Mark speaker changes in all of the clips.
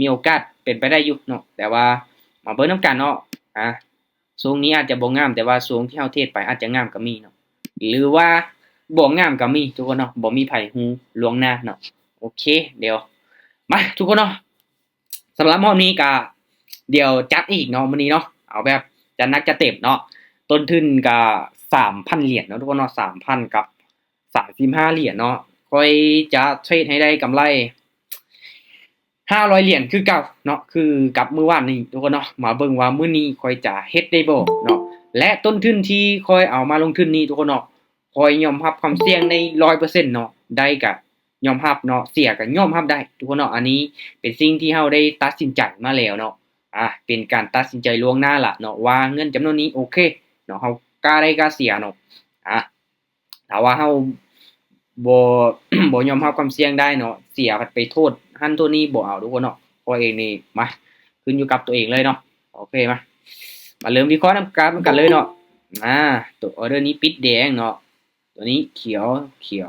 Speaker 1: มีโอกาสเป็นไปได้อยู่เนาะแต่ว่ามาเบิ่งน้ำกันเนาะช่วงนี้อาจจะบ่งามแต่ว่าช่วงที่เฮาเทศไปอาจจะงามก็มีเนาะหรือว่าบ่งามก็มีทุกคนเนาะบ่มีไผฮู้ล่วงหน้าเนาะโอเคเดี๋ยวมาทุกคนเนาะสำหรับรอบนี้ก็เดี๋ยวจัดอีกเนาะมื้อนี้เนาะเอาแบบจัดหนักจัดเต็มเนาะต้นทุนก็3,000เหรียญเนาะทุกคนเนาะ3,000กับ35เหรียญเนาะค่อยจะเทรดให้ได้กำไร500เหรียญคือเก่าเนาะคือกับมื้อวานนี้ทุกคนเนาะมาเบิ่งว่ามื้อนี้ค่อยจะเฮ็ดได้บ่เนาะและต้นทุนที่ค่อยเอามาลงทุนนี้ทุกคนเนาะค่อยยอมรับความเสี่ยงใน 100% เนาะได้ก็ยอมรับเนาะเสียก็ยอมรับได้ทุกคนเนาะอันนี้เป็นสิ่งที่เฮาได้ตัดสินใจมาแล้วเนาะเป็นการตัดสินใจล่วงหน้าล่ะเนาะว่าเงินจำนวนนี้โอเคเนาะเฮากล้าได้กล้าเสียเนาะถ้าว่าเฮาบ่ บ่ยอมรับความเสี่ยงได้เนาะเสียไปโทษหั้นโทษนี้บ่เอาทุกคนเนาะเพราะเองนี่มาขึ้นอยู่กับตัวเองเลยเนาะโอเคมาเริ่มวิเคราะห์นำกันเลยเนาะตัวออเดอร์นี้ปิดแดงเนาะตัวนี้เขียว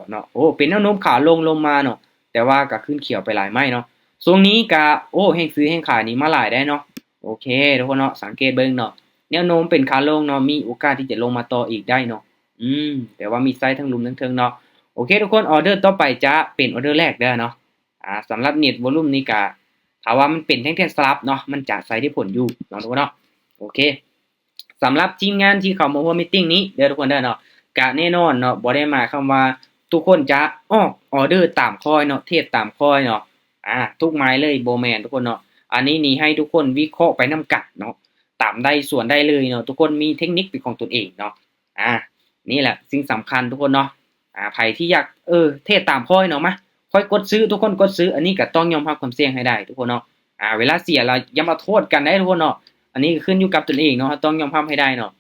Speaker 1: เนาะโอ้เป็นแนวโน้มขาลงมาเนาะแต่ว่าก็ขึ้นเขียวไปหลายไม้เนาะช่วงนี้ก็โอ้แฮงซื้อแฮงขายนี่มาหลายได้เนาะโอเคทุกคนเนาะสังเกตเบิ่งเนาะแนวโน้มเป็นขาลงเนาะมีโอกาสที่จะลงมาต่ออีกได้เนาะแต่ว่ามีไซส์ทั้งลุมทั้งเทิงเนาะโอเคทุกคนออเดอร์ต่อไปจะเป็นออเดอร์แรกเด้อเนาะสำหรับเน็ตวอลุ่มนี้ก็ถ้าว่ามันเป็นแท่งๆสลับเนาะมันจะใส่ได้ผลอยู่เนาะทุกคนเนาะโอเคสำหรับทีมงานที่เข้ามาร่วมมีตติ้งนี้เด้อทุกคนเด้อเนาะกะแน่นอนเนาะบ่ได้หมายความว่าทุกคนจะออกออเดอร์ตามคอยเนาะเทศตามคอยเนาะทุกไม้เลยบ่แม่นทุกคนเนาะอันนี้นี่ให้ทุกคนวิเคราะห์ไปนำกันเนาะตามได้ส่วนได้เลยเนาะทุกคนมีเทคนิคเป็นของตนเองเนาะนี่แหละสิ่งสำคัญทุกคนเนาะไผที่อยากเทศตามคอยเนาะมาค่อยกดซื้อทุกคนกดซื้ออันนี้ก็ต้องยอมรับความเสี่ยงให้ได้ทุกคนเนาะเวลาเสียเราอย่ามาโทษกันได้ทุกคนเนาะอันนี้ขึ้นอยู่กับตนเองเนาะต้องยอมรับให้ได้เนาะ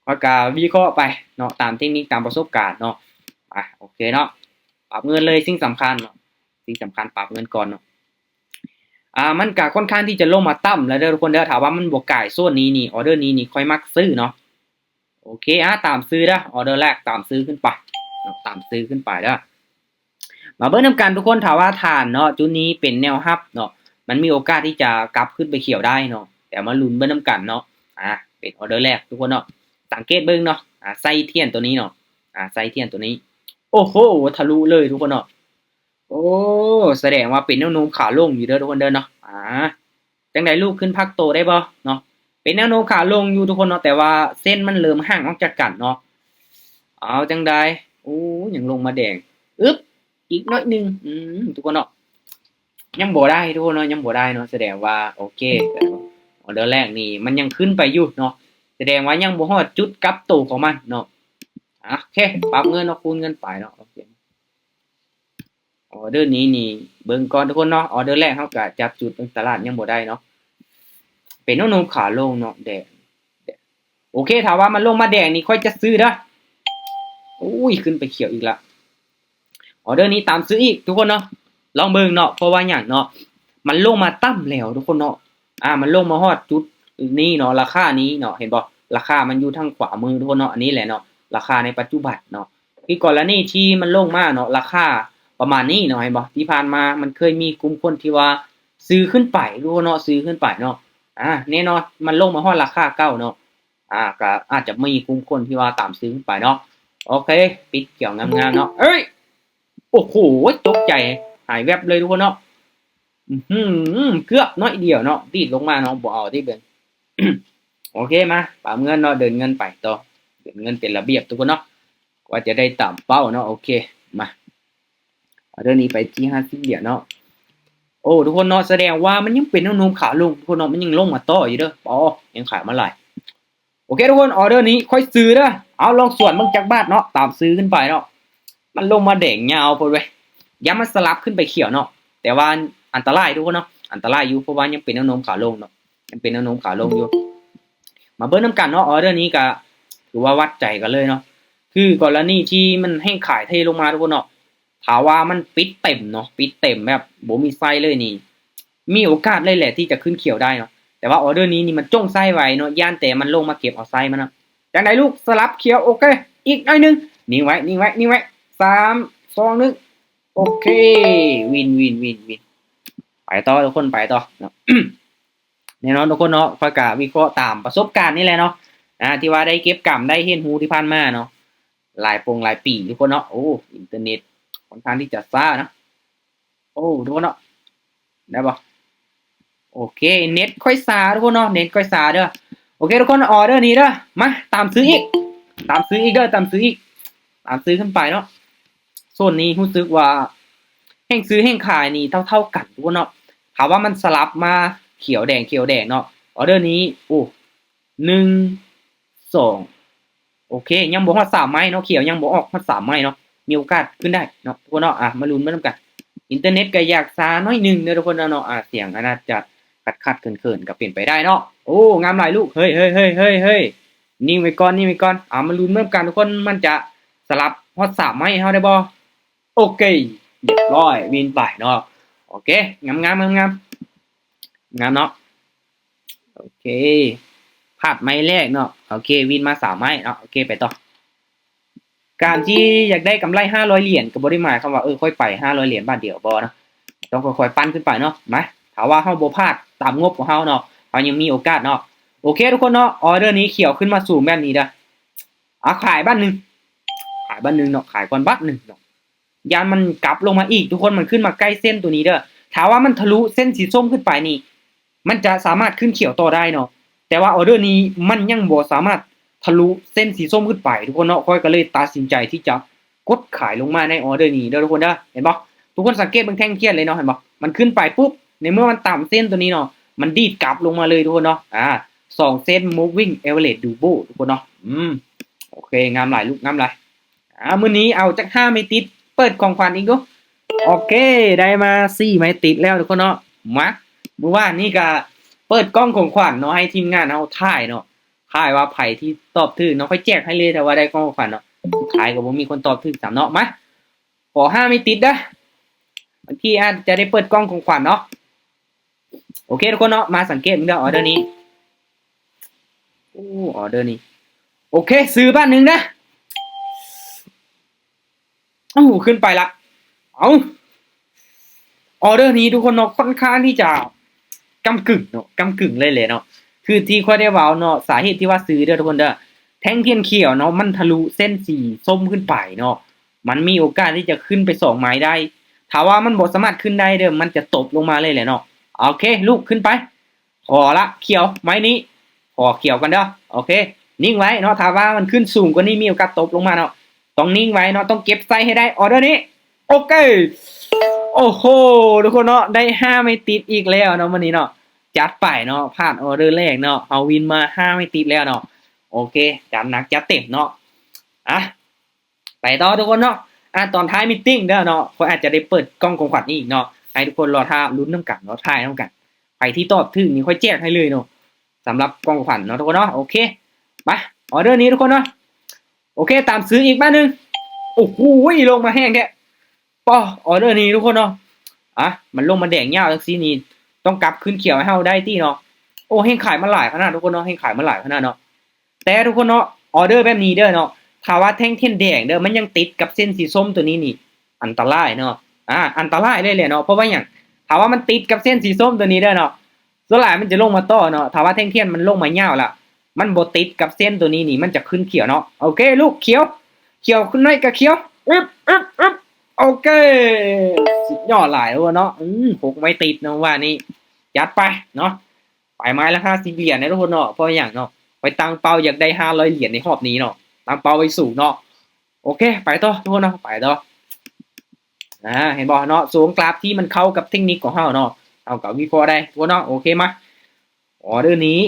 Speaker 1: ค่อยก็วิเคราะห์ไปเนาะตามเทคนิคตามประสบการณ์เนาะโอเคเนาะปรับเงินเลยสิ่งสำคัญเนาะสิ่งสำคัญปรับเงินก่อนเนาะมันก็ค่อนข้างที่จะลงมาต่ำแล้วเด้อทุกคนเด้อถามว่ามันบ่กายโซนนี้นี่ออเดอร์นี้นี่ค่อยมักซื้อเนาะโอเคตามซื้อเด้อออเดอร์แรกตามซื้อขึ้นไปตามซื้อขึ้นไปเด้อมาเบิ่งนำกันทุกคนถ้าว่าฐานเนาะจุดนี้เป็นแนวรับเนาะมันมีโอกาสที่จะกลับขึ้นไปเขียวได้เนาะแต่มาลุ้นเบิ่งนำกันเนาะเป็นออเดอร์แรกทุกคนเนาะสังเกตเบิ่งเนาะไส้เทียนตัวนี้เนาะไส้เทียนตัวนี้โอ้โหทะลุเลยทุกคนเนาะโอ้แสดงว่าเป็นแนวโน้มขาลงอยู่เด้อทุกคนเด้อเนาะจังได๋ลูกขึ้นพักโตได้บ่เนาะเป็นแนวโน้มขาลงอยู่ทุกคนเนาะแต่ว่าเส้นมันเริ่มห่างออกจากกันเนาะเอาจังได๋โอ้ยังลงมาแดงอึ๊บอีกน้อยนึงทุกคนเนาะยังบ่ได้ทุกคนเนาะยังบ่ได้เนาะแสดงว่าโอเคออเดอร์แรกนี่มันยังขึ้นไปอยู่เนาะแสดงว่ายังบ่ฮอดจุดกลับโตของมันเนาะโอเคปรับเงินเนาะคูณเงินไปเนาะโอเคออเดอร์นี้นี่เบิ่งก่อนทุกคนเนาะออเดอร์แรกเฮาก็จับจุดตลาดยังบ่ได้เนาะเป็นแนวโน้มขาลงเนาะแดงโอเคถ้าว่ามันลงมาแดงนี่ค่อยจะซื้อเด้ออุ้ยขึ้นไปเขียวอีกละออเดอร์นี้ตามซื้ออีกทุกคนเนาะลองเบิ่งเนาะเพราะว่าหยังเนาะมันลงมาต่ำแล้วทุกคนเนาะมันลงมาฮอดจุดนี้เนาะราคานี้เนาะเห็นบ่ราคามันอยู่ทางขวามือทุกคนเนาะอันนี้แหละเนาะราคาในปัจจุบันเนาะคือกรณีที่มันลงมาเนาะราคาประมาณนี้เนาะเห็นบ่ที่ผ่านมามันเคยมีกลุ่มคนที่ว่าซื้อขึ้นไปทุกคนเนาะซื้อขึ้นไปเนาะแน่นอนมันลงมาฮอดราคาเก่าเนาะก็อาจจะมีกลุ่มคนที่ว่าตามซื้อขึ้นไปเนาะโอเคปิดเกี่ยวงามๆเนาะเอ้ยโอ้โหตกใจหายแวบเลยทุกคนเนาะเกือบน้อยเดียวเนาะติดลงมาเนาะบ่เอาที่เบิ่ง โอเคมาปรับเงินเนาะเดินเงินไปต่อเดินเงินเป็นระเบียบทุกคนเนาะว่าจะได้ตามเป้าเนาะโอเคมาเรื่องนี้ไปที่50เหรียญเนาะโอ้ทุกคนเนาะแสดงว่ามันยังเป็นแนวโน้มขาลงทุกคนเนาะมันยังลงมาต่ออยู่เด้อยังขายมาหลายโอเคทุกคนออเดอร์นี้ค่อยซื้อเด้อเอาลองส่วนเบิ่งจักบาทเนาะตามซื้อขึ้นไปเนาะมันลงมาแดงยาวพุ่นเว้ยย้ำมันสลับขึ้นไปเขียวเนาะแต่ว่าอันตรายทุกคนเนาะอันตรายอยู่เพราะว่ายังเป็นแนวโน้มขาลงเนาะยังเป็นแนวโน้มขาลงอยู่มาเบิ่งนำกันเนาะออเดอร์นี้ก็ถือว่าวัดใจกันเลยเนาะคือกรณีที่มันให้ขายเทลงมาทุกคนเนาะถ้าว่ามันปิดเต็มเนาะปิดเต็มแบบบ่มีไส้เลยนี่มีโอกาสเลยแหละที่จะขึ้นเขียวได้เนาะแต่ว่าออเดอร์นี้นี่มันจ้องไส้ไว้เนาะย่านแต่มันลงมาเก็บเอาไส้มันเนาะจังได๋ลูกสลับเขียวโอเคอีกหน่อยนึงนิ่งไว้3 2 1โอเควิน ไปต่อทุกคนไปต่อเนาะ แน่นอนทุกคนเนาะค่อยกะวิเคราะห์ตามประสบการณ์นี่แหละเนาะที่ว่าได้เก็บกำได้เห็นหูที่ผ่านมาเนาะหลายปีทุกคนเนาะโอ้อินเทอร์เน็ตค่อนข้างที่จะช้านะโอ้ทุกคนเนาะได้บ่โอเคเน็ตค่อยช้าทุกคนเนาะเน็ตค่อยช้าเด้อโอเคทุกคนออเดอร์นี้เด้อมาตามซื้ออีกตามซื้ออีกเด้อตามซื้ออีกตามซื้อขึ้นไปเนาะโซนนี้รู้สึกว่าแห่งซื้อแห่งขายนี่เท่ากันทุกคนเนาะถามว่ามันสลับมาเขียวแดงเนาะออเดอร์นี้โอ้1 2โอเคยังบ่ฮอด3ไม้เนาะเขียวยังบ่ออกฮอด3ไม้เนาะมีโอกาสขึ้นได้เนาะทุกคนเนาะมาลุ้นมานํกันอินเทอร์เน็ตก็อยากช้าน้อยนึงเด้อทุกคนเนาะเสียงอาจจะขัดๆเขินๆก็เป็นไปได้เนาะโอ้งามหลายลูกเฮ้ยนิ่งไว้ก่อนมาลุ้นมากันทุกคนมันจะสลับฮอด3ไม้เฮาได้บ่โอเคเรียบร้อยวินไปเนาะโอเคงามเนาะโอเคพลาดไม้แรกเนาะโอเควินมา3ไม้เนาะโอเคไปต่อการที่อยากได้กำไร500เหรียญก็บ่ได้หมายความว่าค่อยไป500เหรียญบาทเดียวบ่นะต้องค่อยๆปั้นขึ้นไปเนาะมาถ้าว่าเฮาบ่พลาดตามงบของเฮาเนาะเฮายังมีโอกาสเนาะโอเคทุกคนเนาะออเดอร์นี้เขียวขึ้นมาสูงแบบนี้เด้อขายบ้านนึงเนาะขายก่อนบ้านนึงเนาะยานมันกลับลงมาอีกทุกคนมันขึ้นมาใกล้เส้นตัวนี้เด้อถ้าว่ามันทะลุเส้นสีส้มขึ้นไปนี่มันจะสามารถขึ้นเขียวต่อได้เนาะแต่ว่าออเดอร์นี้มันยังบ่สามารถทะลุเส้นสีส้มขึ้นไปทุกคนเนาะค่อยก็เลยตัดสินใจที่จะกดขายลงมาในออเดอร์นี้เด้อทุกคนเด้อเห็นบ่ทุกคนสังเกตเบิ่งแท่งเทียนเลยเนาะเห็นบ่มันขึ้นไปปุ๊บในเมื่อมันต่ำเส้นตัวนี้เนาะมันดีดกลับลงมาเลยทุกคนเนาะ2เส้น moving average double ทุกคนเนาะโอเคงามหลายลูกงามหลายมื้อนี้เอาจัก5ไม่ติดเปิดของขวัญอีกดูโอเคได้มา4ไม้ติดแล้วทุกคนเนาะมาเมื่อวานนี้ก็เปิดกล้องของขวัญเนาะให้ทีมงานเฮาถ่ายเนาะถ่ายว่าไผที่ตอบถูกเนาะค่อยแจกให้เลยแต่ว่าได้กล้องของขวัญเนาะสุดท้ายก็บ่มีคนตอบถูก3เนาะมาขอ5ไม่ติดเด้อบางทีอาจจะได้เปิดกล้องของขวัญเนาะโอเคทุกคนเนาะมาสังเกตเด้อออเดอร์นี้ออเดอร์นี้โอเคซื้อบ้านนึงนะขึ้นไปละเอาออเดอร์นี้ทุกคนเนาะค่อนข้างที่จะกำกึ่งเนาะกำกึ่งเลยเนาะคือที่ค่อยได้เว้าเนาะสาเหตุที่ว่าซื้อเด้อทุกคนเด้อแท่งเทียนเขียวเนาะมันทะลุเส้นสีส้มขึ้นไปเนาะมันมีโอกาสที่จะขึ้นไป2ไม้ได้ถ้าว่ามันบ่สามารถขึ้นได้เด้อมันจะตกลงมาเลยแหละเนาะโอเคลูกขึ้นไปขอละเขียวไม้นี้ขอเขียวกันเด้อโอเคนิ่งไว้เนาะถ้าว่ามันขึ้นสูงกว่านี้มีโอกาสตกลงมาเนาะต้องนิ่งไว้เนาะต้องเก็บไซให้ได้ออเดอร์นี้โอเคโอ้โหทุกคนเนาะได้5ไม่ติดอีกแล้วเนาะวันนี้เนาะจัดไปเนาะผ่านออเดอร์แรกเนาะเอาวินมา5ไม่ติดแล้วเนาะโอเคจัดหนักจัดเต็มเนาะไปต่อทุกคนเนาะตอนท้ายมีตติ้งเด้อเนาะก็อาจจะได้เปิดกล้องของขวัญอีกเนาะให้ทุกคนรอท่าลุ้นน้ำกันเนาะถ่ายน้ำกันไปที่ตอบถึงนี่ค่อยแจกให้เลยเนาะสำหรับกล้องของขวัญเนาะทุกคนเนาะโอเคไปออเดอร์นี้ทุกคนเนาะโอเคตามซื้ออีกบ้านนึงโอ้โหลงมาแห้งแท้ป้อออเดอร์นี้ทุกคนเนาะมันลงมาแดงยาวจังซี่นี่ต้องกลับขึ้นเขียวให้เฮาได้ติเนาะโอ้เฮงขายมาหลายขนาดทุกคนเนาะเฮงขายมาหลายขนาดเนาะแต่ทุกคนเนาะออเดอร์แบบนี้เด้อเนาะถ้าว่าแท่งเทียนแดงเด้อมันยังติดกับเส้นสีส้มตัวนี้นี่อันตรายเนาะอันตรายเลยแหละเนาะเพราะว่าหยังถ้าว่ามันติดกับเส้นสีส้มตัวนี้เด้อเนาะส่วนหลายมันจะลงมาต่อเนาะถ้าว่าแท่งเทียนมันลงมายาวล่ะมันบ่ติดกับเส้นตัวนี้นี่มันจะขึ้นเขียวเนาะโอเคลูกเขียวขึ้นหน่อยก็เขียวโอเคสุดยอดหลายเนาะ6ไม่ติดเนาะว่านี่ยัดไปเนาะไปไม้ละ50เหรียญนะทุกคนเนาะเพราะอย่างเนาะไปตั้งเป้าอยากได้500เหรียญในรอบนี้เนาะตั้งเป้าไว้สูงเนาะโอเคไปต่อทุกคนเนาะไปต่อเห็นบ่เนาะสูงกราฟที่มันเข้ากับเทคนิคของเฮาเนาะเอากับวิเคราะห์ได้ทุกคนเนาะโอเคมาออเดอร์นี้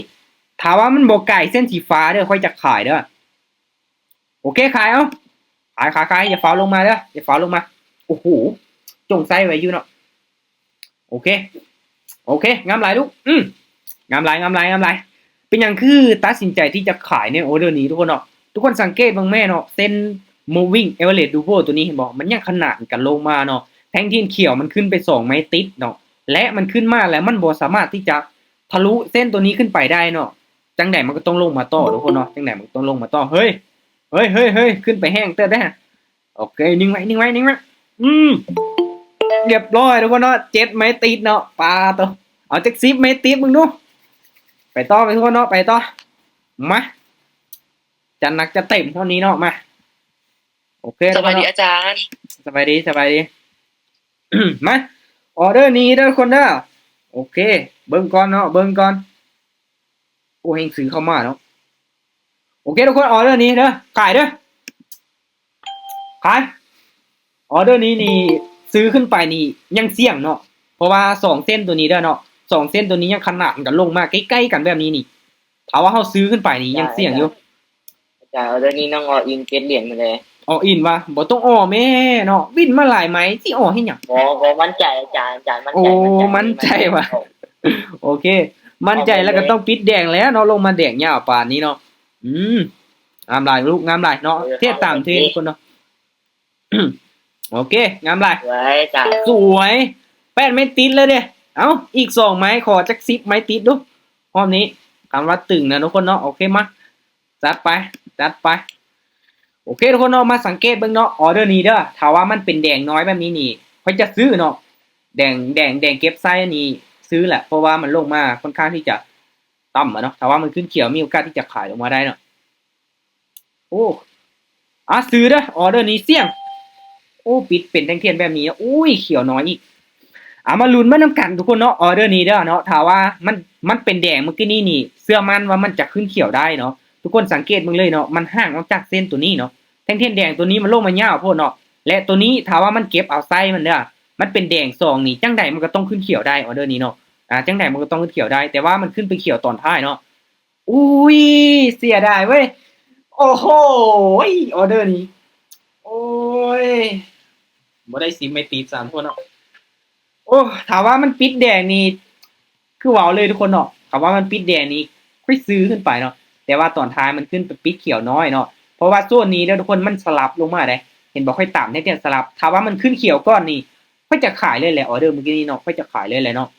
Speaker 1: ถ้าว่ามันบ่ไกลเส้นสีฟ้าเด้อค่อยจะขายเด้อโอเคขายเอาขายอย่าฟ้าลงมาเด้ออย่าฟ้าลงมาโอ้โหจงไซไว้อยู่เนาะโอเคงามหลายลูกงามหลายเป็นอย่างคือตัดสินใจที่จะขายในออเดอร์นี้ทุกคนเนาะทุกคนสังเกตบางแม่เนาะเส้น moving average double ตัวนี้เห็นบอกมันยังขนาดกันลงมาเนาะแท่งเทียนเขียวมันขึ้นไป2ไม้ติดเนาะและมันขึ้นมาแล้วมันบ่สามารถที่จะทะลุเส้นตัวนี้ขึ้นไปได้เนาะจังได๋มันก็ต้องลงมาต่อทุกคนเนาะจังได๋มันต้องลงมาต่อเฮ้ยขึ้นไปแห้งเต้อได้โอเคนิ่งไว้ เรียบร้อยทุกคนเนาะ7ไม้ติดเนาะปลาตัวเอาจัก10ไม้ติดมึงดูไปต่อไปทุกคนเนาะไปต่อมาจัดหนักจะเต็มเท่านี้เนาะมาโอเคทุกคนเนาะสบายดีสบายดี มาออเดอร์นี้เด้อคนเด้อโอเคเบิ่งก่อนเนาะเบิ่งก่อนโอ้เฮงซื้อเข้ามาเนาะโอเคทุกคนออเดอร์นี้เด้อขายเด้อขายออเดอร์นี้นี่ซื้อขึ้นไปนี่ยังเสี่ยงเนาะเพราะว่า2เส้นตัวนี้เด้อเนาะ2เส้นตัวนี้ยังขนาดกันลงมาใกล้ๆกันแบบนี้นี่ถ้าว่าเฮาซื้อขึ้นไปนี่ยังเสี่ยงอยู่
Speaker 2: อาจารย์เอาเรื่องนี้น้องออินเก็ตเหรียญมาเลย
Speaker 1: ออินว่าบ่ต้องแม่เนาะวินมาหลายไหมสิให้หยัง
Speaker 2: บ่มั่นใจอาจารย์มั่นใจ
Speaker 1: โอ้มั่นใจว่ะโอเคมั่นใจแล้วก็ต้องปิดแดงแล้วเนาะลงมาแดงยาวป่านนี้เนาะงามหลายลูกงามหลายเนาะเทียบตามเทรนคนเนาะโอเคงามหลาย
Speaker 2: ไว้อาจารย์
Speaker 1: สวย8ไม้ติดเลยเด้เอ้าอีก2ไม้ขอจัก10ไม้ติดดูรอบนี้คำว่าตึงนะทุกคนเนาะโอเคมาจัดไปจัดไปโอเคทุกคนเนาะมาสังเกตเบิ่งเนาะออเดอร์นี้เด้อถ้าว่ามันเป็นแดงน้อยแบบนี้นี่เพิ่นจะซื้อเนาะแดงเก็บไซส์นี่ซื้อแหละเพราะว่ามันลงมาค่อนข้างที่จะต่ำเนาะถ้าว่ามันขึ้นเขียวมีโอกาสที่จะขายลงมาได้เนาะโอ้ซื้อเด้อออเดอร์นี้เสี่ยงโอ้ปิดเป็นแท่งเทียนแบบนี้อุ้ยเขียวน้อยอีกมาลุ้นมานำกันทุกคนเนาะออเดอร์นี้เด้อเนาะถ้าว่ามันเป็นแดงเมื่อกี้นี่เสื้อมันว่ามันจะขึ้นเขียวได้เนาะทุกคนสังเกตมึงเลยเนาะมันห่างออกจากเส้นตัวนี้เนาะแท่งเทียนแดงตัวนี้มันลงมายาวโพดเนาะและตัวนี้ถ้าว่ามันเก็บเอาไส้มันเด้อมันเป็นแดง2นี่จังใดมันก็ต้องขึ้นเขียวได้ออเดอร์นี้เนาะจังใดมันก็ต้องขึ้นเขียวได้แต่ว่ามันขึ้นไปเขียวตอนท้ายเนาะอุ้ยเสียดายเว้ยโอ้โหออเดอร์นี้โอ้ยบ่ได้10ไม่ติด3คนเนาะโอ้ถามว่ามันปิดแดงนี่คือว้าวเลยทุกคนเนาะถามว่ามันปิดแดงนี่ค่อยซื้อขึ้นไปเนาะแต่ว่าตอนท้ายมันขึ้นไปปิดเขียวน้อยเนาะเพราะว่าโซนนี้แล้วทุกคนมันสลับลงมาได้เห็นบอกค่อยต่ำเนี่ยสลับถามว่ามันขึ้นเขียวก้อนนี่ค่อยจะขายเลยแหละออเดอร์เมื่อกี้นี้เนาะค่อยจะขายเลยแหละเนาะ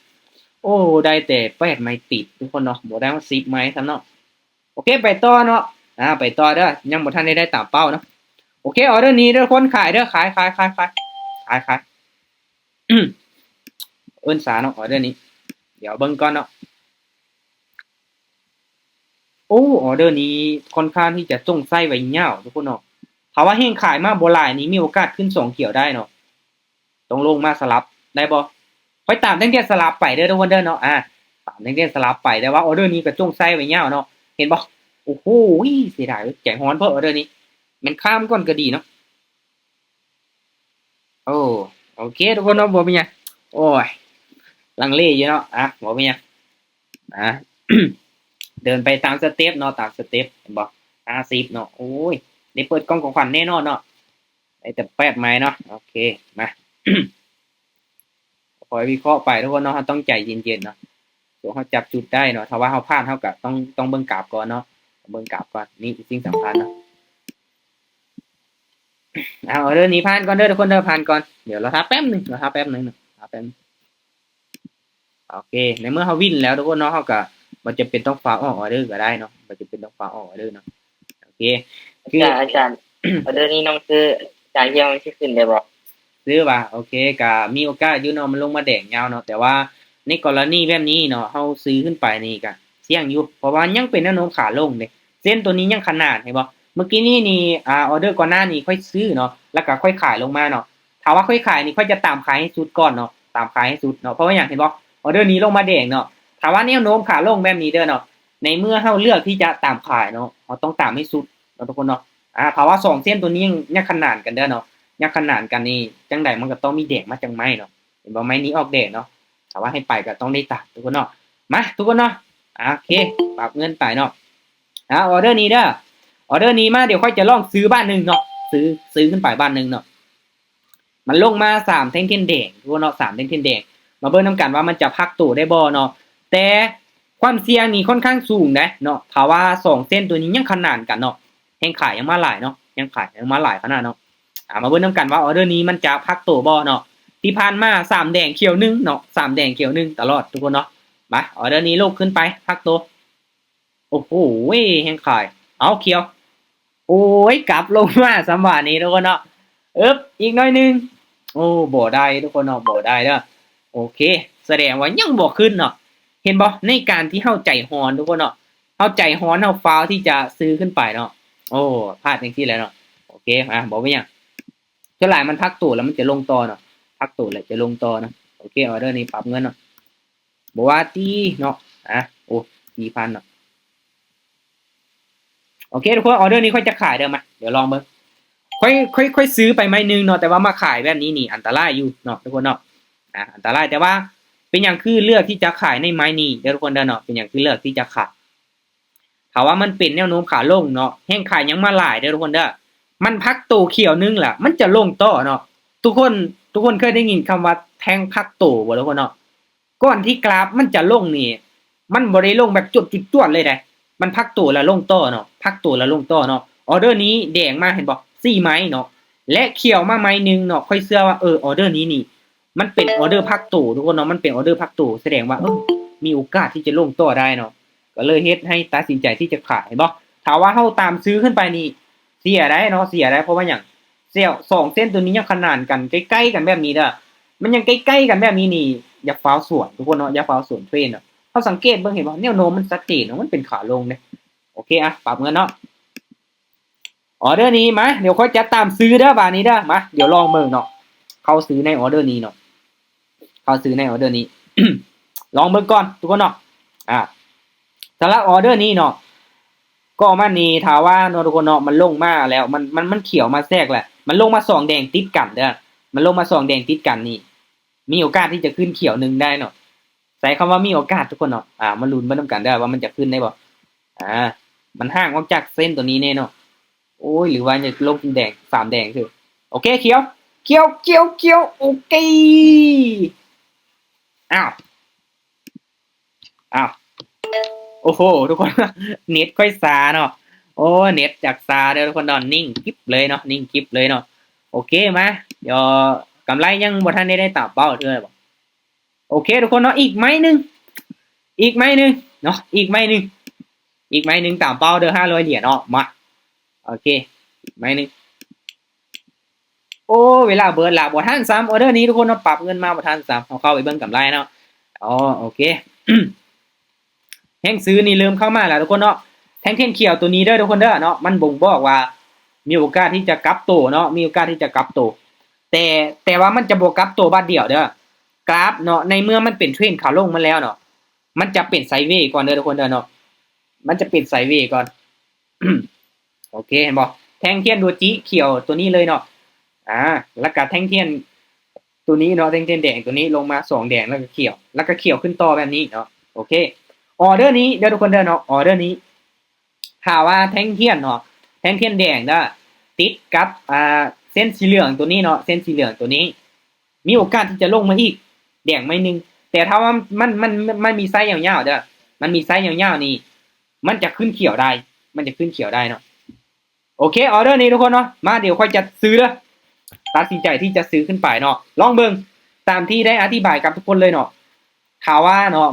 Speaker 1: โอ้ได้แต่8ไม้ติดทุกคนเนาะบ่ได้ว่า10ไม้ซ้ำเนาะโอเคไปต่อเนาะไปต่อเด้อยังบ่ทันได้ตามเป้าเนาะโอเคออเดอร์นี้ทุกคนขายเด้อขายเอิ้นสาเนาะออเดอร์นี้เดี๋ยวเบิ่งก่อนเนาะโอ้ออเดอร์นี้ค่อนข้างที่จะจงไส้ไว้ยาวทุกคนเนาะถ้าว่าแห้งขายมาบ่หลายนี้มีโอกาสขึ้น2เขียวได้เนาะต้องลงมาสลับได้บ่ค่อยตามตั้งแต่สลับไปเด้อทุกคนเด้อเนาะตามตั้งแต่สลับไปแต่ว่าออเดอร์นี้ก็จงไส้ไว้ยาวเนาะเห็นบ่โอ้โหเสียดายใจฮ้อนเพราะออเดอร์นี้มันข้ามก่อนก็ดีเนาะโอ้โอเคทุกคนเนาะบ่เป็นหยังโอ้ยลังเลอยู่เนาะบ่เป็นหยังอ่ะ เดินไปตามสเต็ปเนาะตามสเต็ปเห็นบ่50เนาะโอ้ยได้เปิดกล่องของขวัญแน่นอนเนาะได้แต่8ไม้เนาะโอเคมาคอยวิเคราะห์ไปทุกคนเนาะต้องใจเย็นๆเนาะตัวเฮาจับจุดได้เนาะถ้าว่าเฮาพลาดเฮาก็ต้องเบิ่งกราฟก่อนเนาะเบิ่งกราฟก่อนนี่สิ่งสำคัญเนาะเอาเรื่องนี้ผ่านก่อนเด้อทุกคนเด้อผ่านก่อนเดี๋ยวเราทับแป๊บนึงเราทับแป๊บนึงทับแป๊บโอเคในเมื่อเฮาวินแล้วทุกคนเนาะเฮาก็บ่จำเป็นต้องฝากออกออเดอร์ก็ได้เนาะบ่จำเป็นต้องฝากออกออเดอร์เนาะโอเค
Speaker 2: คืออาจารย์ออเดอร์นี้น้องซื้ออาจารย์ยังไม่ขึ้นได้บ่
Speaker 1: ซื้อว่าโอเคก็มีโอกาสอยู่เนาะมันลงมาแดงยาวเนาะแต่ว่าในกรณีแบบนี้เนาะเฮาซื้อขึ้นไปนี่ก็เสี่ยงอยู่เพราะว่ายังเป็นแนวโน้มขาลงเด้เส้นตัวนี้ยังขนาดเห็นบ่เมื่อกี้นี่ออเดอร์ก่อนหน้านี้ค่อยซื้อเนาะแล้วก็ค่อยขายลงมาเนาะถ้าว่าค่อยขายนี่ค่อยจะตามขายให้สุดก่อนเนาะตามขายให้สุดเนาะเพราะว่าอย่างเห็นบ่ออเดอร์นี้ลงมาแดงเนาะถ้าว่าแนวโน้มขาลงแบบนี้เด้อเนาะในเมื่อเฮาเลือกที่จะตามขายเนาะเราต้องตามให้สุดเนาะทุกคนเนาะถ้าว่า2เส้นตัวนี้ยังขนานกันเด้อเนาะยังขนานกันนี่จังใดมันก็ต้องมีแดงมาจังไม้เนาะเห็นบ่ไม้นี้ออกแดงเนาะถ้าว่าให้ไปก็ต้องได้ตัดทุกคนเนาะมาทุกคนเนาะโอเคปรับเงินไปเนาะออเดอร์นี้เด้อออเดอร์นี้มาเดี๋ยวค่อยจะลองซื้อบ้านนึงเนาะซื้อขึ้นไปบ้านนึงเนาะมันลงมา3แท่งเทียนแดงทุกคนเนาะ3แท่งเทียนแดงมาเบิ่งนำกันว่ามันจะพักตัวได้บ่เนาะแต่ความเสี่ยงนี่ค่อนข้างสูงนะเนาะถ้าว่า2เส้นตัวนี้ยังขนานกันเนาะแห่งขายยังมาหลายเนาะยังขายยังมาหลายขนาดเนาะมาเบิ่งนำกันว่าออเดอร์นี้มันจะพักตัวบ่เนาะที่ผ่านมา3แดงเขียว1เนาะ3แดงเขียว1ตลอดทุกคนเนาะมาออเดอร์นี้ลงขึ้นไปพักตัวโอ้โหแห่งขายเอาเขียวโอ้ยกลับลงมาสำหรับนี้ทุกคนเนาะอีกหน่อยนึง โอ้บ่ได้ทุกคนเนาะบ่ได้เด้อโอเคแสดงว่ายังบ่ขึ้นเนาะเห็นบ่ในการที่เฮาใจฮ้อนทุกคนเนาะเฮาใจฮ้อนเฮาฟาวที่จะซื้อขึ้นไปเนาะโอ้พลาดจังซี่แหละเนาะโอเคบ่เป็นหยังส่วนหลายมันพักตู้แล้วมันจะลงต่อเนาะพักตู้แล้วจะลงต่อเนาะโอเคออเดอร์นี้ปรับเงินเนาะบ่ว่าตีเนาะโอ้4,000เนาะโอเคทุกคนออเดอร์นี้ค่อยจะขายเด้อมาเดี๋ยวลองเบิ่งค่อยซื้อไปไม้นึงเนาะแต่ว่ามาขายแบบนี้นี่อันตรายอยู่เนาะทุกคนเนาะอันตรายแต่ว่าเป็นอย่างคือเลือกที่จะขายในไม้นี้เดี๋ยวทุกคนเด้อเนาะเป็นอย่างคือเลือกที่จะขายถ้าว่ามันเป็นแนวโน้มขาลงเนาะแห้งขายยังมาหลายเด้อทุกคนเด้อมันพักโตเขียวนึงล่ะมันจะลงต่อเนาะทุกคนเคยได้ยินคำว่าแทงพักโตบ่ทุกคนเนาะก่อนที่กราฟมันจะลงนี่มันบ่ได้ลงแบบจุดๆเลยเด้มันพักโตแล้วลงต่อเนาะพักโตแล้วลงต่อเนาะออเดอร์นี้แดงมาเห็นบ่4ไม้เนาะและเขียวมาไม้นึงเนาะค่อยเชื่อว่าออเดอร์นี้นี่มันเป็นออเดอร์พักโตทุกคนเนาะมันเป็นออเดอร์พักโตแสดงว่ามีโอกาสที่จะลงต่อได้เนาะก็เลยเฮ็ดให้ตัดสินใจที่จะขายบ่ถ้าว่าเฮาตามซื้อขึ้นไปนี่เสียได้เนาะเสียได้เพราะว่าหยังเสี่ยว2เส้นตัวนี้ยังขนานกันใกล้ๆกันแบบนี้เด้อมันยังใกล้ๆกันแบบนี้นี่อย่าฟ้าวสวนทุกคนเนาะอย่าฟ้าวสวนเทรนเนาะเฮาสังเกตเบิ่งเห็นบ่แนวโน้มมันชัดเจนเนาะมันเป็นขาลงเด้โอเคปรับเงินเนาะออเดอร์นี้มาเดี๋ยวค่อยจัดตามซื้อเด้อบาดนี้เด้อมาเดี๋ยวลองเบิ่งเนาะเข้าซื้อในออเดอร์นี้เนาะเข้าซื้อในออเดอร์นี้ ลองเบิ่งก่อนทุกคนเนาะสำหรับออเดอร์นี้เนาะก็มันนี่ถ้าว่าเนาะทุกคนเนาะมันลงมาแล้วมันเขียวมาแทรกแหละมันลงมา2แดงติดกันเด้อมันลงมา2แดงติดกันนี่มีโอกาสที่จะขึ้นเขียวนึงได้เนาะใส่คำว่ามีโอกาสทุกคนเนาะมาลุ้นมานํกันเด้อว่ามันจะขึ้นได้บ่มันห่างออกจากเส้นตัวนี้แน่เนาะโอ้ยหรือว่าจะลงแดง3แดงคือโอเคเขียวโอเคอ้าวอ้าวโอ้โหทุกคน เน็ตค่อยซาเนาะโอ้เน็ตจากซาเด้อทุกคนนอนนิ่งกิ๊บเลยเนาะนิ่งกิ๊บเลยเนาะโอเคมาเดี๋ยวกำไรยังบ่ทันได้ตามเป้าเท่าไหร่บ่โอเคทุกคนเนาะอีกไม้นึงเนาะอีกไม้นึงตามเป้าเด้อ500เหรียญเนาะมาโอเคอีกไม้นึงโอ้เวลาเบิดละบ่ทัน3ออเดอร์นี้ทุกคนเนาะปรับเงินมาบ่ทัน3เอาเข้าไปเบิ่งกำไรเนาะโอเค แท่งซื้อนี่เริ่มเข้ามาแล้วทุกคนเนาะแท่งเทียนเขียวตัวนี้เด้อทุกคนเด้อเนาะมันบ่งบอกว่ามีโอกาสที่จะกลับโตเนาะมีโอกาสที่จะกลับโตแต่ว่ามันจะบ่กลับโตบาดเดียวเด้อกราฟเนาะในเมื่อมันเป็นเทรนขาลงมาแล้วเนาะมันจะเป็นไซด์เวย์ก่อนเด้อทุกคนเด้อเนาะมันจะเป็นไซด์เวย์ก่อน โอเคเห็นบ่แท่งเทียนโดจิเขียวตัวนี้เลยเนาะแล้วก็แท่งเทียนตัวนี้เนาะแท่งเทียนแดงตัวนี้ลงมา2แดงแล้วก็เขียวขึ้นต่อแบบนี้เนาะโอเคออเดอร์นี้เดี๋ยวทุกคนเด้อเนาะออเดอร์นี้ถ้าว่าแท่งเทียนเนาะแท่งเทียนแดงเด้อติดกับเส้นสีเหลืองตัวนี้เนาะเส้นสีเหลืองตัวนี้มีโอกาสที่จะลงมาอีกแดงไม่นึงแต่ถ้าว่ามันมีไซส์ยาวๆเด้อมันมีไซส์ยาวๆนี่มันจะขึ้นเขียวได้เนาะโอเคออเดอร์นี้ทุกคนเนาะมาเดี๋ยวค่อยจะซื้อเด้อตัดสินใจที่จะซื้อขึ้นไปเนาะลองเบิ่งตามที่ได้อธิบายกับทุกคนเลยเนาะข่าวว่าเนาะ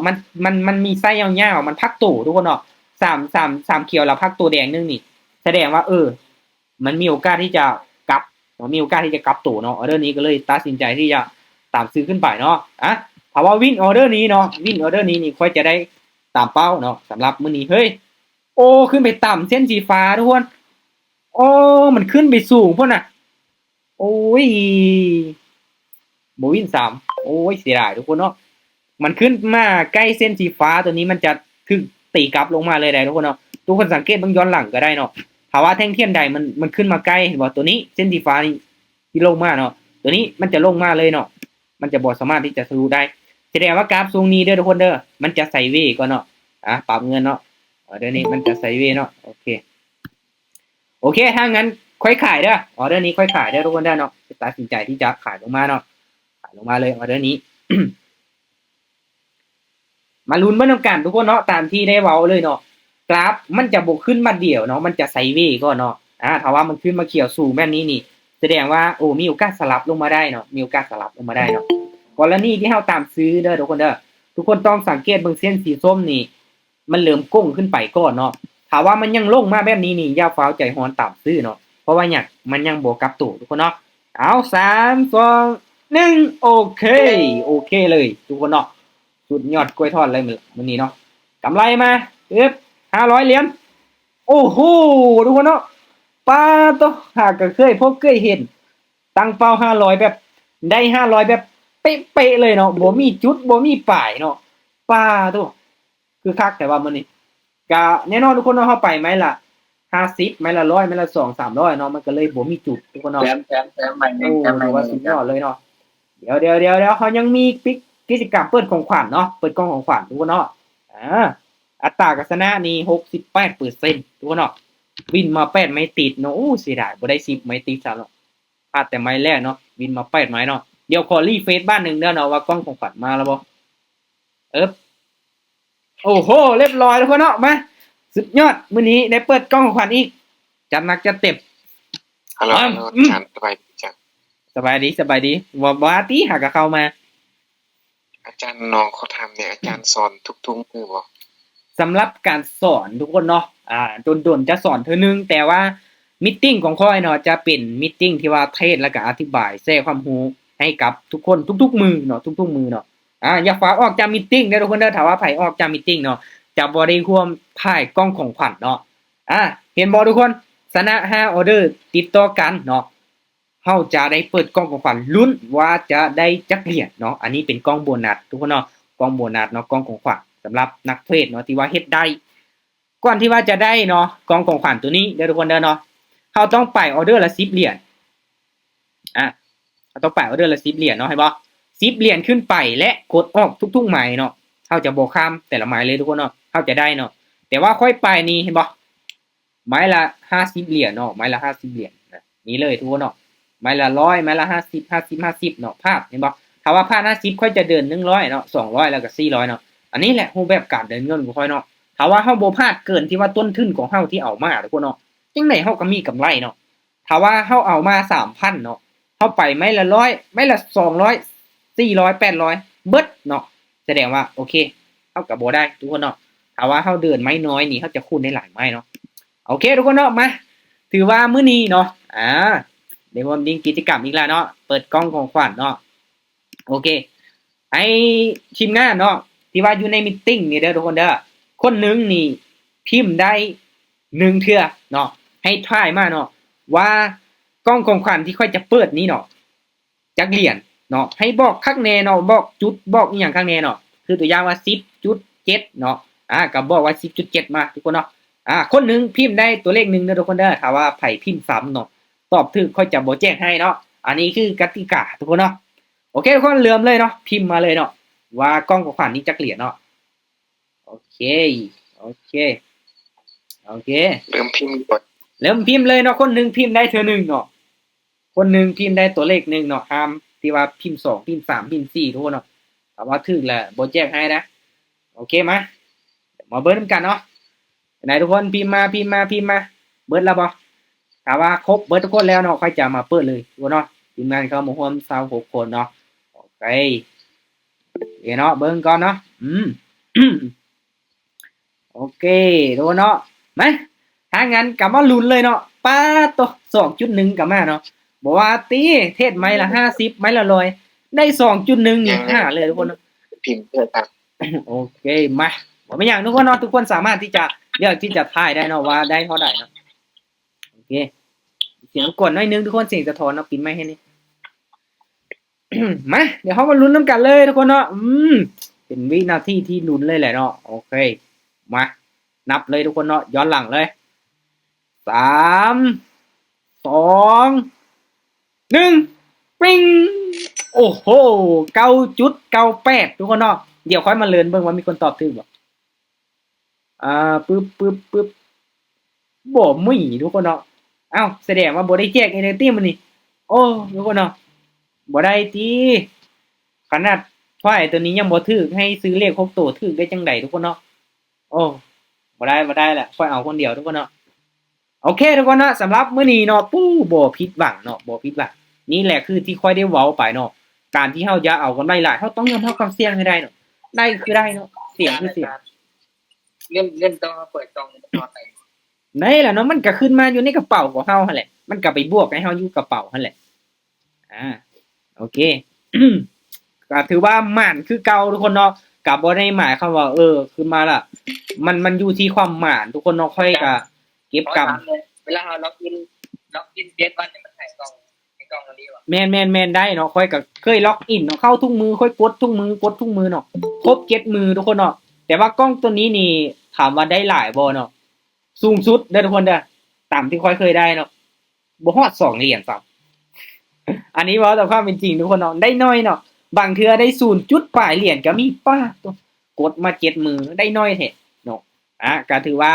Speaker 1: มันมีไส้ยาวๆมันพักตู่ทุกคนเนาะ3เขียวแล้วพักตัวแดงนึงนี่แสดงว่ามันมีโอกาสที่จะกลับมีโอกาสที่จะกลับตู่เนาะออเดอร์นี้ก็เลยตัดสินใจที่จะตามซื้อขึ้นไปเนาะถ้าว่าวินออเดอร์นี้เนาะวินออเดอร์นี้นี่ค่อยจะได้ตามเป้าเนาะสำหรับมื้อนี้เฮ้ยโอ้ขึ้นไปต่ำเส้นสีฟ้าทุกคนโอ้มันขึ้นไปสูงพุ่นน่ะโอ้ยบ่วิน3โอ้ยเสียดายทุกคนเนาะมันขึ้นมาใกล้เส้นสีฟ้าตัวนี้มันจะถึกตีกลับลงมาเลยได้ทุกคนเนาะทุกคนสังเกตเบิ่งย้อนหลังก็ได้เนาะถ้าว่าแท่งเทียนใดมันขึ้นมาใกล้เห็นบ่ตัวนี้เส้นสีฟ้านี่ที่ลงมาเนาะตัวนี้มันจะลงมาเลยเนาะมันจะบ่สามารถที่จะทะลุได้แสดงว่ากราฟทรงนี้เด้อทุกคนเด้อมันจะไซด์เวย์ก่อนเนาะปรับเงินเนาะเดี๋ยวนี้มันจะไซด์เวย์เนาะโอเคถ้างั้นค่อยขายเด้อออเดอร์นี้ค่อยขายเด้อทุกคนเด้อเนาะตัดสินใจที่จะขายลงมาเนาะขายลงมาเลยออเดอร์นี้ มาลุ้นเบิ่งนำกันทุกคนเนาะตามที่ได้เว้าเลยเนาะกราฟมันจะบ่ขึ้นมาเดียวเนาะมันจะไซด์เวย์ก่อนเนาะถ้าว่ามันขึ้นมาเขียวสูงแบบนี้นี่แสดงว่ามีโอกาสสลับลงมาได้เนาะมีโอกาสสลับลงมาได้เนาะกรณีที่เฮาตามซื้อเด้อทุกคนเด้อทุกคนต้องสังเกตเบิ่งเส้นสีส้มนี่มันเริ่มก้งขึ้นไปก่อนเนาะถ้าว่ามันยังลงมาแบบนี้นี่อย่าฟ้าวใจฮ้อนตามซื้อเนาะเพราะว่าหยังมันยังบ่กลับตัวทุกคนเนาะเอา3 2 โอเคโอเคเลยทุกคนเนาะสุดยอดกล้วยทอดเลยมื้อนี้เนาะกำไรมา500เหรียญโอ้โหทุกคนเนาะปาโตหากก็เคยเห็นตั้งเป้า500แบบได้500แบบเป๊ะๆเลยเนาะบ่มีจุดบ่มีป่ายเนาะปาโตคือคักแต่ว่ามื้อนี้ก็แน่นอนทุกคนเนาะเฮาไปไหมล่ะ50ไม้ละ100ไม้ละ2 300เนาะมันก็เลยบ่มีจุดทุกคนเนาะ
Speaker 2: แถมใหม่หนึ
Speaker 1: โอ้
Speaker 2: งแถมใหม่
Speaker 1: ถือ
Speaker 2: ห
Speaker 1: ว่า
Speaker 2: นึ
Speaker 1: สุ
Speaker 2: ง
Speaker 1: ดยอดเลยเนาะเดี๋ยวเขายังมีกิจกรรมเปิดของขวัญเนาะเปิดกล่องของขวัญทุกคนเนาะอัตรากัศนะนี่68%ทุกคนเนาะวินมา8ไม้ติดเนาะโอ้เสียดายบ่ได้10ไม้ติดซะเนาะพลาดแต่ไม้แรกเนาะวินมา8ไม้เนาะเดี๋ยวขอรีเฟซบ้านหนึงเด้อเนาะว่ากล่องของขวัญมาแล้วบ่เอิบโอ้โหเรียบร้อยทุกคนเนาะมาสุดยอดมื้อนี้ได้เปิดกล่องของขวัญอีกจัดหนักจัดเต็ม
Speaker 3: ฮัลโหล
Speaker 1: อืม
Speaker 3: อาจารย์สบายดีจัง
Speaker 1: สบายดีว่าติหากะเข้ามา
Speaker 3: อาจารย์น้องเขาทำเนี่ยอาจารย์สอนทุกๆมือบ่
Speaker 1: สำหรับการสอนทุกคนเนาะโดนจะสอนเทื่อนึงแต่ว่ามีตติ้งของข้อยเนาะจะเป็นมีตติ้งที่ว่าเทศแล้วก็อธิบายแทรกความรู้ให้กับทุกคนทุกๆมือเนาะทุกๆมือเนาะอย่าฝากออกจากมีตติ้งเด้อทุกคนเด้อถ้าว่าไผออกจากมีตติ้งเนาะจะบ่ได้ร่วมถ่ายกล้องของขวัญเนาะเห็นบ่ทุกคนชนะ5ออเดอร์ติดต่อกันเนาะเฮาจะได้เปิดกล้องของขวัญลุ้นว่าจะได้จักเหรียญเนาะอันนี้เป็นกล้องโบนัสทุกคนเนาะกล้องโบนัสเนาะกล้องของขวัญสำหรับนักเทรดเนาะที่ว่าเฮ็ดได้ก่อนที่ว่าจะได้เนาะกล้องของขวัญตัวนี้เด้อทุกคนเด้อเนาะเฮาต้องไปออเดอร์ละ10เหรียญเราต้องไปออเดอร์ละ10เหรียญเนาะเห็นบ่10เหรียญขึ้นไปและกดออกทุกๆหมายเนาะเฮาจะบ่ข้ามแต่ละหมายเลยทุกคนเนาะเฮาจะได้เนาะแต่ว่าค่อยไปนี่เห็นบ่หมายละ50เหรียญเนาะหมายละ50เหรียญนะนี่เลยทุกคนเนาะหมายละ100หมายละ50เนาะภาพเห็นบ่ถ้าว่าพลาด50ค่อยจะเดิน100เนาะ200แล้วก็400เนาะอันนี้แหละรูปแบบการเดินเงินของค่อยเนาะถ้าว่าเฮาบ่พลาดเกินที่ว่าต้นทุนของเฮาที่เอามาทุกคนเนาะจังได๋เฮาก็มีกำไรเนาะถ้าว่าเฮาเอามา 3,000 เนาะเฮาไปไม้ละ100ไม้ละ200 400 800เบิดเนาะแสดงว่าโอเคเฮาก็บ่ได้ทุกคนเนาะถ้าว่าเฮาเดินไม้น้อยนี่เฮาจะคูณได้หลายไม้เนาะโอเคทุกคนเนาะมาถือว่ามื้อนี้เนาะเดี๋ยวผมดิ้งกิจกรรมอีกแล้วเนาะเปิดกล้องของขวัญเนาะโอเคไอ้ทีมงานเนาะที่ว่าอยู่ในมีตติ้งนี่เด้อทุกคนเด้อคนหนึงนี่พิมพ์ได้1เทื่อเนาะให้ทายมาเนาะว่ากล้องของขวัญที่ค่อยจะเปิดนี้เนาะจักเหรียญเนาะให้บอกคักแน่เนาะบอกจุดบอกอีหยังคักแน่เนาะคือตัวอย่างว่า 10.7 เนาะก็บอกว่า 10.7 มาทุกคนเนาะคนหนึงพิมพ์ได้ตัวเลข1เด้อทุกคนเด้อถ้าว่าไผพิมพ์ซ้ำเนาะตอบถูกค่อยจะบ่แจ้งให้เนาะอันนี้คือกติกาทุกคนเนาะโอเคทุกคนเริ่มเลยเนาะพิมพ์มาเลยเนาะว่ากล้องของขวัญนี้จักเหรียญเนาะโอเคโอเคโอเค
Speaker 3: เริ่มพิมพ์ก่อน
Speaker 1: เริ่มพิมพ์เลยเนาะคนหนึงพิมพ์ได้เทื่อนึงเนาะคนหนึงพิมพ์ได้ตัวเลข1เนาะห้ามที่ว่าพิมพ์2พิมพ์3พิมพ์4ทุกคนเนาะถ้าว่าถูกแล้วบ่แจ้งให้นะโอเคมาเบิ่งกันเนาะไหนทุกคนพิมพ์มาเบิดแล้วบ่ถ้าว่าครบเบิดทุกคนแล้วเนาะค่อยจะมาเปิดเลยทุกคนเนาะทีมงานเข้ามาร่วม26คนเนาะโอเคเนาะเบิ่งก่อนเนาะโอเคทุกคนเนาะมาถ้างั้นก็มาลุ้นเลยเนาะป๊าดโต 2.1 ก็มาเนาะบ่ว่าติเทศไม้ละ50ไม้ละ100ได้ 2.1 นี่5เลยทุกคนเนาะ
Speaker 3: พิมพ์เพื่อครับ
Speaker 1: โอเคมาบ่เป็นหยังทุกคนเนาะทุกคนสามารถที่จะเลือกที่จะทายได้เนาะว่าได้เท่าใดเนาะโอเคเสียงกดหน่อยนึงทุกคนเสียงสะท้อนเนาะปิดไมค์ให้นี่ มาเดี๋ยวเฮามาลุ้นนำกันเลยทุกคนเนาะเป็นวินาทีที่ลุ้นเลยแหละเนาะโอเคมานับเลยทุกคนเนาะย้อนหลังเลย3 2 1 ปิ้งโอ้โห 9.98 ทุกคนเนาะเดี๋ยวค่อยมาเลินเบิ่งว่ามีคนตอบถูกบ่ปึ๊บบ่มีทุกคนเนาะอ้าวแสดงว่าบ่ได้แจก NFT มื้อนี้โอ้ทุกคนเนาะบ่ได้ติขนาดฝ่ายตัวนี้ยังบ่ถูกให้ซื้อเลข6ตัวถูกได้จังได๋ทุกคนเนาะโอ้บ่ได้แหละค่อยเอาคนเดียวทุกคนเนาะโอเคทุกคนเนาะสำหรับมื้อนี้เนาะบ่ผิดหวังเนาะบ่ผิดหวังนี่แหละคือที่ค่อยได้เว้าไปเนาะการที่เฮาจะเอากำไรหลายเฮาต้องยอมรับความเสี่ยงให้ได้เนาะได้คือได้เนาะเสี่ยงคือเสี่ยง
Speaker 2: เงินต้องเปิดกล่องต่อไป
Speaker 1: นั่นแหละเนาะมันก็ขึ้นมาอยู่ในกระเป๋าของเฮาหั่นแหละมันก็ไปบวกให้เฮาอยู่กระเป๋าหั่นแหละโอเค ก็ถือว่าหม่านคือเก่าทุกคนเนาะก็บ่ได้หมายความว่าคือมาล่ะมันอยู่ที่ความหม่านทุกคนเนาะค่อยก็เก็บ
Speaker 2: ขอก
Speaker 1: รรม
Speaker 2: ถามเลยเวลาเราล็อกอิน7 วันเนี่ยมันให้กล้องเราดีวะ
Speaker 1: แม่นได้เนาะค่อยก็เคยล็อกอินเนาะเข้าทุกมือค่อยกดทุกมือเนาะครบ7มือทุกคนเนาะแต่ว่ากล้องตัวนี้นี่ถามว่าได้หลายบ่เนาะสูงสุดเด้อทุกคนเด้อตามที่ค่อยเคยได้เนาะบ่ฮอด2เหรียญซับอันนี้เว้าแต่ความเป็นจริงทุกคนเนาะได้น้อยเนาะบางเทื่อได้0จุดปลายเหรียญก็มีป้าตัวกดมา7มือได้น้อยแท้เนาะก็ถือว่า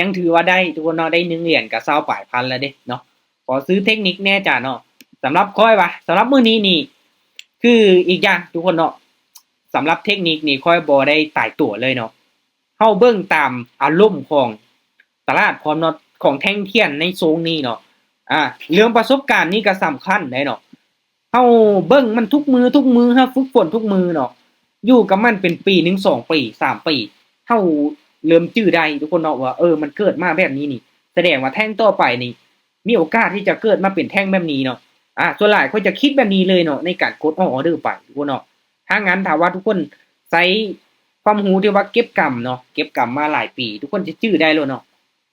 Speaker 1: ยังถือว่าได้ทุกคนเนาะได้1เหรียญก็20ปลายพันแล้วเด้เนาะขอซื้อเทคนิคแน่จ้ะเนาะสำหรับค่อยว่ะสำหรับมื้อนี้นี่คืออีกอย่างทุกคนเนาะสำหรับเทคนิคนี่ค่อยบ่ได้ตายตัวเลยเนาะเฮาเบิ่งตามอารมณ์ของตลาดพร้อมเนาะของแท่งเทียนในโซนนี้เนาะเรื่องประสบการณ์นี่ก็สำคัญได้เนาะเฮาเบิ่งมันทุกมือเฮาฝึกฝนทุกมือเนาะอยู่กับมันเป็นปี1 2ปี3ปีเฮาเริ่มจื้อได้ทุกคนเนาะว่ามันเกิดมาแบบนี้นี่แสดงว่าแท่งต่อไปนี่มีโอกาสที่จะเกิดมาเป็นแท่งแบบนี้เนาะส่วนหลายคนจะคิดแบบนี้เลยเนาะในการกดออเดอร์ไปทุกคนเนาะถ้างั้นถ้าว่าทุกคนใช้ความรู้ที่ว่าเก็บกรรมเนาะเก็บกรรมมาหลายปีทุกคนจะจื้อได้เลยเนาะ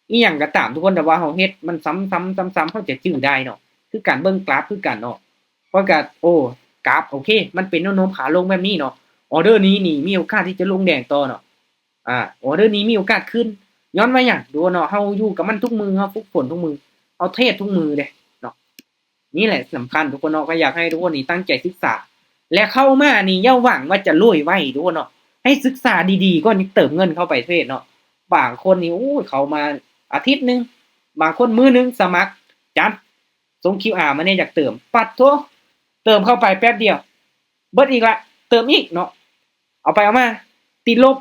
Speaker 1: อีหยังก็ตามทุกคนแต่ว่าเฮาเฮ็ดมันซ้ำๆๆๆเฮาจะจื้อได้เนาะคือการเบิ่งกราฟคือกันเนาะเพราะก็กราฟโอเคมันเป็นแนวโน้มขาลงแบบนี้เนาะออเดอร์นี้นี่มีโอกาสที่จะลงแดงต่อเนาะออเดอร์นี้มีโอกาสขึ้นย้อนว่าหยังดูเนาะเฮาอยู่กับมันทุกมือเฮาฝึกฝนทุกมือเอาเทรดทุกมือเด้เนาะนี่แหละสำคัญทุกคนเนาะก็อยากให้ทุกคนนี่ตั้งใจศึกษาและเข้ามานี่อย่าหวังว่าจะรวยไวทุกคนเนาะให้ศึกษาดีๆก่อนนี่เติมเงินเข้าไปเทรดเนาะบางคนนี่เขามาอาทิตย์นึงบางคนมื้อนึงสมัครจัดส่ง QR มาเนี่ยอยากเติมปัดโธเติมเข้าไปแป๊บเดียวเบิดอีกละเติมอีกเนาะเอาไปเอามาติดลบ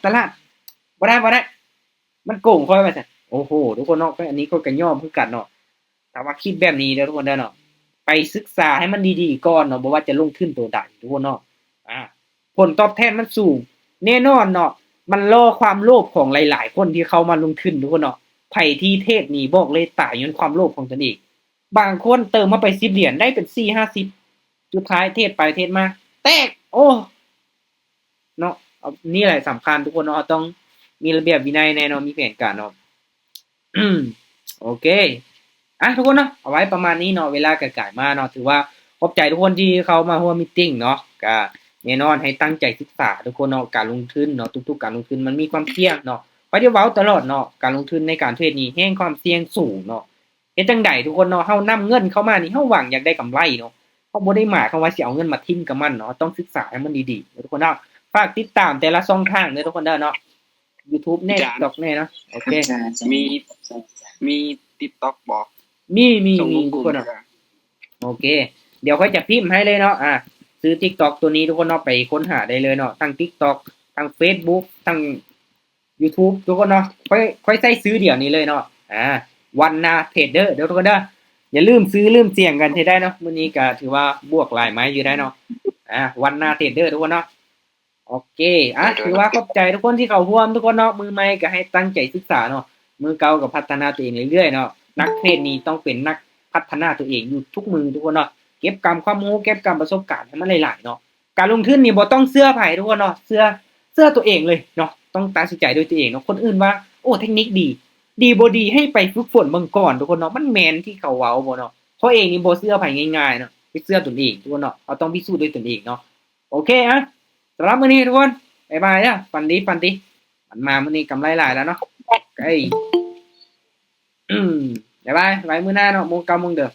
Speaker 1: ตลาดบ่ได้มันโกงค่อยว่าซั่นโอ้โหทุกคนเนาะอันนี้ก็ยอมคือกันเนาะถ้าว่าคิดแบบนี้เด้อทุกคนเด้อเนาะไปศึกษาให้มันดีๆก่อนเนาะบ่ว่าจะลงทุนตัวใดทุกคนเนาะผลตอบแทนมันสูงแน่นอนเนาะมันล่อความโลภของหลายๆคนที่เข้ามาลงทุนทุกคนเนาะไผที่เทศนี่บอกเลยตายย้อนความโลภของตนเองบางคนเติมมาไป10เหรียญได้เป็น4-50สุดท้ายเทศไปเทศมาแตกเนาะนี่แหละสำคัญทุกคนเนาะต้องมีระเบียบวินัยแน่เนาะมีแผนการเนาะโอเคทุกคนเนาะเอาไว้ประมาณนี้เนาะเวลาใกล้ๆมาเนาะถือว่าขอบใจทุกคนที่เข้ามาร่วมมีตติ้งเนาะก็แน่นอนให้ตั้งใจศึกษาทุกคนเนาะการลงทุนเนาะทุกๆการลงทุนมันมีความเสี่ยงเนาะไปเดี๋ยวเว้าตลอดเนาะการลงทุนในการเทรดนี่แฮ่งความเสี่ยงสูงเนาะเฮ็ดจังได๋ทุกคนเนาะเฮานำเงินเข้ามานี่เฮาหวังอยากได้กำไรเนาะเฮาบ่ได้หมายความว่าสิเอาเงินมาทิ่มกับมันเนาะต้องศึกษาให้มันดีๆทุกคนเนาะฝากติดตามแต่ละช่องทางเด้อทุกคนเด้อเนาะ YouTube แน่ TikTok แน่เนาะโอเค
Speaker 3: มี TikTok บ่
Speaker 1: มีทุกคนเนาะโอเคเดี๋ยวค่อยจะพิมพ์ให้เลยเนาะซื้อ TikTok ตัวนี้ทุกคนเนาะไปค้นหาได้เลยเนาะทั้ง TikTok ทั้ง Facebook ทั้ง YouTube ทุกคนเนาะค่อยใช้ซื้อเดี๋ยวนี้เลยเนาะวันนาเทรดเดอร์เดี๋ยวทุกคนเด้ออย่าลืมซื้อลืมเสี่ยงกันให้ได้เนาะมื้อนี้ก็ถือว่าบวกหลายไม้อยู่ได้เนาะวันนาเทรดเดอร์ทุกคนเนาะโอเคถือว่าขอบใจทุกคนที่เข้าร่วมทุกคนเนาะมือใหม่ก็ให้ตั้งใจศึกษาเนาะมือเก่าก็พัฒนาตัวเองเรื่อยๆเนาะนักเทรดนี่ต้องเป็นนักพัฒนาตัวเองอยู่ทุกมือทุกคนเนาะเก็บกรรมความรู้เก็บกรรมประสบการณ์ให้มันหลายๆเนาะการลงทุนนี่บ่ต้องเชื่อไผทุกคนเนาะเชื่อตัวเองเลยเนาะต้องตัดสินใจด้วยตัวเองเนาะคนอื่นว่าเทคนิคดีบ่ดีให้ไปฝึกฝนเบิ่งก่อนทุกคนเนาะมันแม่นที่เขาเว้าบ่เนาะเพราะเองนี่บ่เชื่อไผง่ายๆเนาะไปเชื่อตนเองทุกคนเนาะเราต้องพิสูจน์ด้วยตนเองเนาะโอเคสำหรับมื้อนี้ทุกคนบ๊ายบายเด้อฝันดีมันมามื้อนี้กำไรหลายแล้วเนาะบ๊ายบายไว้มื้อหน้าเนาะโมงเก้าโมงเด้อ